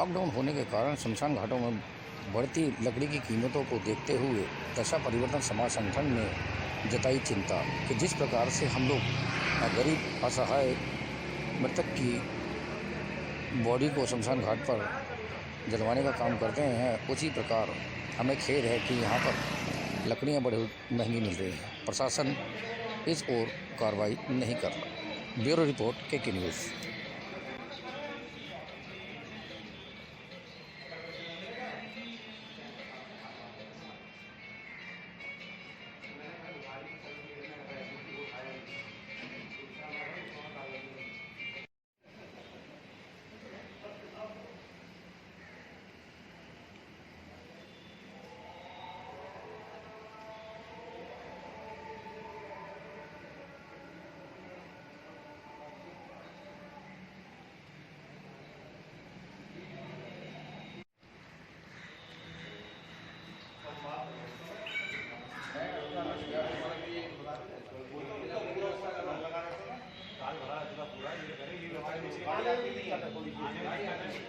Lockdown होने के कारण शमशान घाटों में बढ़ती लकड़ी की कीमतों को देखते हुए दशा परिवर्तन समाज संगठन ने जताई चिंता कि जिस प्रकार से हम लोग गरीब असहाय मृतक की बॉडी को शमशान घाट पर जलवाने का काम करते हैं, उसी प्रकार हमें खेद है कि यहाँ पर लकड़ियाँ बड़ी महंगी मिल रही हैं। प्रशासन इस ओर कार्रवाई नहीं कर रहा। ब्यूरो रिपोर्ट के न्यूज़।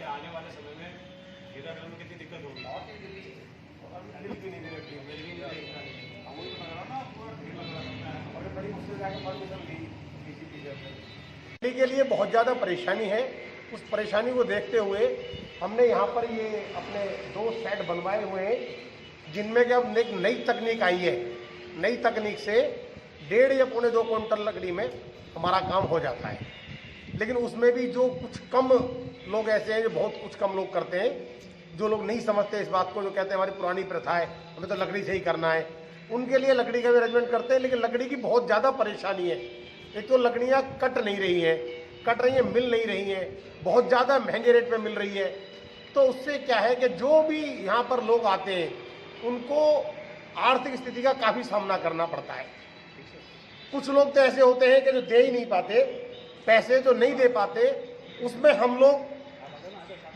आने वाले समय में हीराखंड में कितनी दिक्कत होगी। के लिए बहुत ज़्यादा परेशानी है। उस परेशानी को देखते हुए हमने यहाँ पर ये अपने 2 सेट बनवाए हुए हैं, जिनमें कि अब एक नई तकनीक आई है। नई तकनीक से 1.5 या पौने 2 क्विंटल लकड़ी में हमारा काम हो जाता है। लेकिन उसमें भी जो कुछ कम लोग ऐसे हैं, जो बहुत कुछ कम लोग करते हैं, जो लोग नहीं समझते इस बात को, जो कहते हैं हमारी पुरानी प्रथा है, हमें तो लकड़ी से ही करना है, उनके लिए लकड़ी का भी अरेंजमेंट करते हैं। लेकिन लकड़ी की बहुत ज़्यादा परेशानी है। एक तो लकड़ियाँ कट नहीं रही हैं, मिल नहीं रही हैं, बहुत ज़्यादा महंगे रेट में मिल रही है। तो उससे क्या है कि जो भी यहाँ पर लोग आते हैं, उनको आर्थिक स्थिति का काफ़ी सामना करना पड़ता है। कुछ लोग तो ऐसे होते हैं कि जो दे ही नहीं पाते, पैसे जो नहीं दे पाते, उसमें हम लोग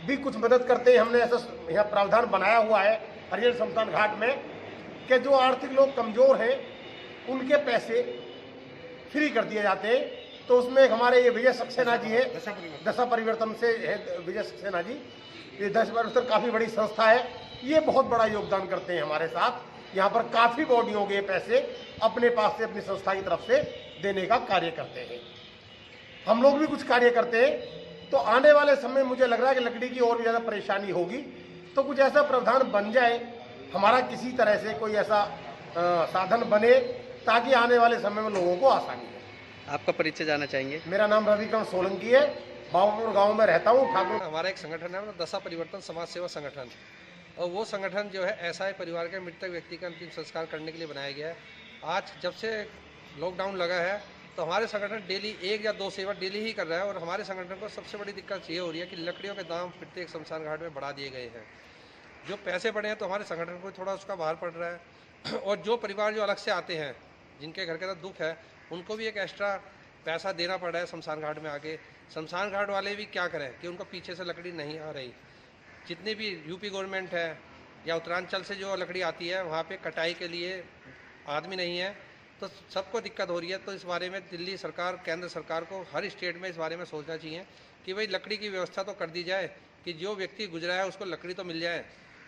भी कुछ मदद करते हैं। हमने ऐसा यहाँ प्रावधान बनाया हुआ है हरिहर शमशान घाट में कि जो आर्थिक लोग कमज़ोर हैं, उनके पैसे फ्री कर दिए जाते हैं। तो उसमें हमारे ये विजय सक्सेना जी है, दशा परिवर्तन से है विजय सक्सेना जी। ये दशा परिवर्तन काफ़ी बड़ी संस्था है, ये बहुत बड़ा योगदान करते हैं हमारे साथ। यहाँ पर काफ़ी बॉडियों के पैसे अपने पास से, अपनी संस्था की तरफ से देने का कार्य करते हैं। हम लोग भी कुछ कार्य करते हैं। तो आने वाले समय मुझे लग रहा है कि लकड़ी की और भी ज़्यादा परेशानी होगी, तो कुछ ऐसा प्रावधान बन जाए, हमारा किसी तरह से कोई ऐसा साधन बने, ताकि आने वाले समय में लोगों को आसानी हो। आपका परिचय जानना चाहेंगे? मेरा नाम रविकरण सोलंकी है, बाबूपुर गांव में रहता हूँ। ठाकुर हमारा एक संगठन है, दशा परिवर्तन समाज सेवा संगठन, और वो संगठन जो है ऐसा परिवार के मृतक व्यक्ति का अंतिम संस्कार करने के लिए बनाया गया है। आज जब से लॉकडाउन लगा है, तो हमारे संगठन डेली 1 या 2 सेवा डेली ही कर रहा है। और हमारे संगठन को सबसे बड़ी दिक्कत ये हो रही है कि लकड़ियों के दाम प्रत्येक शमशान घाट में बढ़ा दिए गए हैं। जो पैसे बढ़े हैं, तो हमारे संगठन को थोड़ा उसका भार पड़ रहा है। और जो परिवार जो अलग से आते हैं, जिनके घर के साथ दुख है, उनको भी एक एक्स्ट्रा पैसा देना पड़ रहा है शमशान घाट में आके। शमशान घाट वाले भी क्या करें कि उनको पीछे से लकड़ी नहीं आ रही। जितनी भी यूपी गवर्नमेंट है या उत्तरांचल से जो लकड़ी आती है, वहाँ पे कटाई के लिए आदमी नहीं है, तो सबको दिक्कत हो रही है। तो इस बारे में दिल्ली सरकार, केंद्र सरकार को हर स्टेट में इस बारे में सोचना चाहिए कि भाई लकड़ी की व्यवस्था तो कर दी जाए कि जो व्यक्ति गुजरा है उसको लकड़ी तो मिल जाए।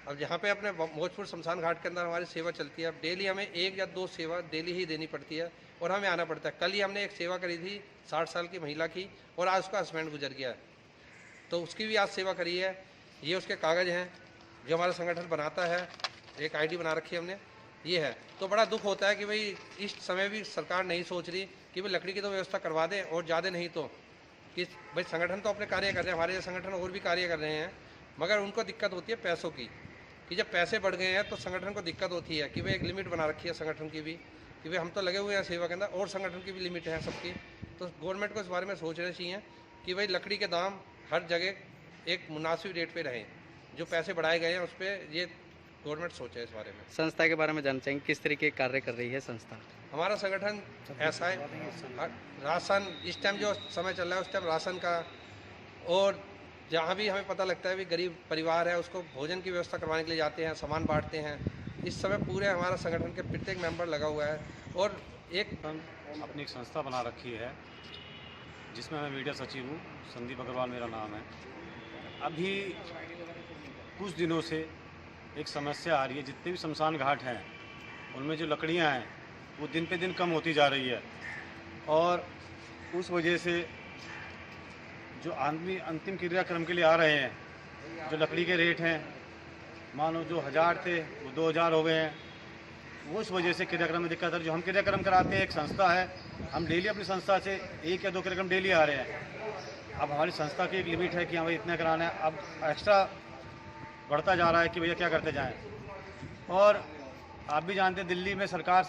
अब यहाँ पे अपने भोजपुर शमशान घाट के अंदर हमारी सेवा चलती है। अब डेली हमें 1 या 2 सेवा डेली ही देनी पड़ती है और हमें आना पड़ता है। कल ही हमने एक सेवा करी थी 60 साल की महिला की, और आज उसका हस्बैंड गुजर गया, तो उसकी भी आज सेवा करी है। ये उसके कागज़ हैं जो हमारा संगठन बनाता है, एक ID बना रखी है हमने, ये है। तो बड़ा दुख होता है कि भाई इस समय भी सरकार नहीं सोच रही कि भाई लकड़ी की तो व्यवस्था करवा दें, और ज़्यादा नहीं तो कि भाई संगठन तो अपने कार्य कर रहे हैं, हमारे संगठन और भी कार्य कर रहे हैं, मगर उनको दिक्कत होती है पैसों की, कि जब पैसे बढ़ गए हैं तो संगठन को दिक्कत होती है कि भाई एक लिमिट बना रखी है संगठन की भी, कि भाई हम तो लगे हुए हैं सेवा के अंदर, और संगठन की भी लिमिट है सबकी। तो गवर्नमेंट को इस बारे में सोचना चाहिए कि भाई लकड़ी के दाम हर जगह एक मुनासिब रेट पे रहें। जो पैसे बढ़ाए गए हैं उस पर ये गवर्नमेंट सोचे इस बारे में। संस्था के बारे में जानना चाहेंगे, किस तरीके के कार्य कर रही है संस्था? हमारा संगठन ऐसा है, राशन इस टाइम जो समय चल रहा है उस टाइम राशन का, और जहाँ भी हमें पता लगता है भी गरीब परिवार है उसको भोजन की व्यवस्था करवाने के लिए जाते हैं, सामान बांटते हैं। इस समय पूरे हमारा संगठन के प्रत्येक मेंबर लगा हुआ है। और एक अपनी एक संस्था बना रखी है जिसमें मैं मीडिया सचिव हूँ, संदीप अग्रवाल मेरा नाम है। अभी कुछ दिनों से एक समस्या आ रही है। जितने भी शमशान घाट हैं उनमें जो लकड़ियां हैं वो दिन पे दिन कम होती जा रही है और उस वजह से जो आदमी अंतिम क्रियाक्रम के लिए आ रहे हैं, जो लकड़ी के रेट हैं मानो जो 1000 थे वो 2000 हो गए हैं। वो उस वजह से क्रियाक्रम में दिक्कत है। जो हम क्रियाक्रम कराते हैं, एक संस्था है, हम डेली अपनी संस्था से 1 या 2 क्रियाक्रम डेली आ रहे हैं। अब हमारी संस्था की एक लिमिट है कि हाँ भाई इतना कराना है, अब एक्स्ट्रा बढ़ता जा रहा है कि भैया क्या करते जाएं। और आप भी जानते हैं दिल्ली में सरकार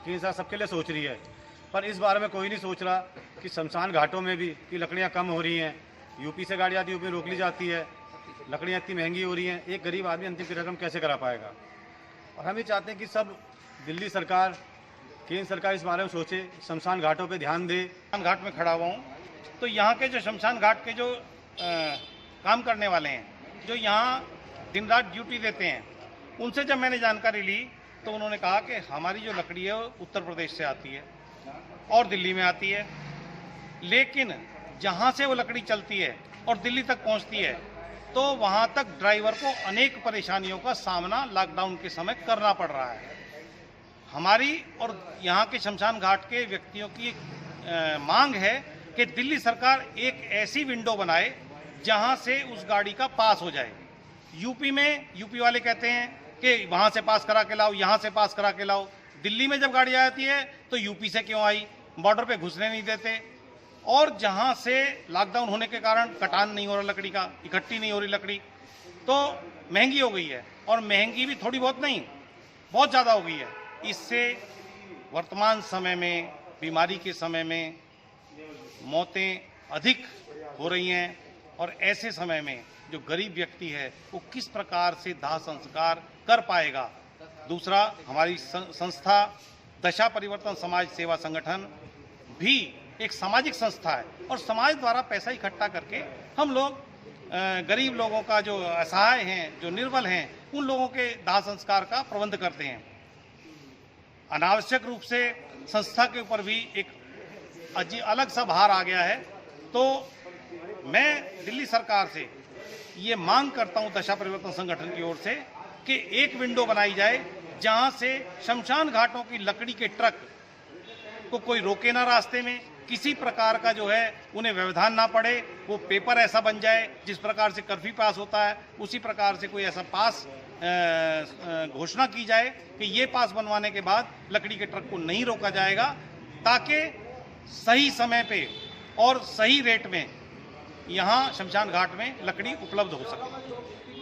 की हिसाब सबके लिए सोच रही है, पर इस बारे में कोई नहीं सोच रहा कि शमशान घाटों में भी कि लकड़ियाँ कम हो रही हैं। यूपी से गाड़ी आती है, यूपी में रोक ली जाती है, लकड़ियाँ इतनी महंगी हो रही हैं, एक गरीब आदमी अंतिम क्रियाक्रम कैसे करा पाएगा। और हम ये चाहते हैं कि सब दिल्ली सरकार, केंद्र सरकार इस बारे में सोचे, शमशान घाटों पे ध्यान दे। शमशान घाट में खड़ा हुआ हूँ, तो यहाँ के जो शमशान घाट के जो काम करने वाले हैं, जो यहाँ दिन रात ड्यूटी देते हैं, उनसे जब मैंने जानकारी ली तो उन्होंने कहा कि हमारी जो लकड़ी है वो उत्तर प्रदेश से आती है और दिल्ली में आती है, लेकिन जहाँ से वो लकड़ी चलती है और दिल्ली तक पहुँचती है तो वहाँ तक ड्राइवर को अनेक परेशानियों का सामना लॉकडाउन के समय करना पड़ रहा है। हमारी और यहाँ के शमशान घाट के व्यक्तियों की एक मांग है कि दिल्ली सरकार एक ऐसी विंडो बनाए जहाँ से उस गाड़ी का पास हो जाए। यूपी में यूपी वाले कहते हैं कि वहाँ से पास करा के लाओ, यहाँ से पास करा के लाओ। दिल्ली में जब गाड़ी आती है तो यूपी से क्यों आई, बॉर्डर पे घुसने नहीं देते। और जहाँ से लॉकडाउन होने के कारण कटान नहीं हो रहा लकड़ी का, इकट्ठी नहीं हो रही लकड़ी, तो महंगी हो गई है। और महंगी भी थोड़ी बहुत नहीं, बहुत ज़्यादा हो गई है। इससे वर्तमान समय में, बीमारी के समय में मौतें अधिक हो रही हैं और ऐसे समय में जो गरीब व्यक्ति है वो किस प्रकार से दाह संस्कार कर पाएगा। दूसरा, हमारी संस्था दशा परिवर्तन समाज सेवा संगठन भी एक सामाजिक संस्था है और समाज द्वारा पैसा इकट्ठा करके हम लोग गरीब लोगों का, जो असहाय हैं, जो निर्बल हैं, उन लोगों के दाह संस्कार का प्रबंध करते हैं। अनावश्यक रूप से संस्था के ऊपर भी एक अलग सा भार आ गया है। तो मैं दिल्ली सरकार से ये मांग करता हूं, दशा परिवर्तन संगठन की ओर से, कि एक विंडो बनाई जाए जहां से शमशान घाटों की लकड़ी के ट्रक को कोई रोके ना रास्ते में, किसी प्रकार का जो है उन्हें व्यवधान ना पड़े। वो पेपर ऐसा बन जाए जिस प्रकार से कर्फ्यू पास होता है उसी प्रकार से कोई ऐसा पास घोषणा की जाए कि ये पास बनवाने के बाद लकड़ी के ट्रक को नहीं रोका जाएगा, ताकि सही समय पे और सही रेट में यहाँ शमशान घाट में लकड़ी उपलब्ध हो सके।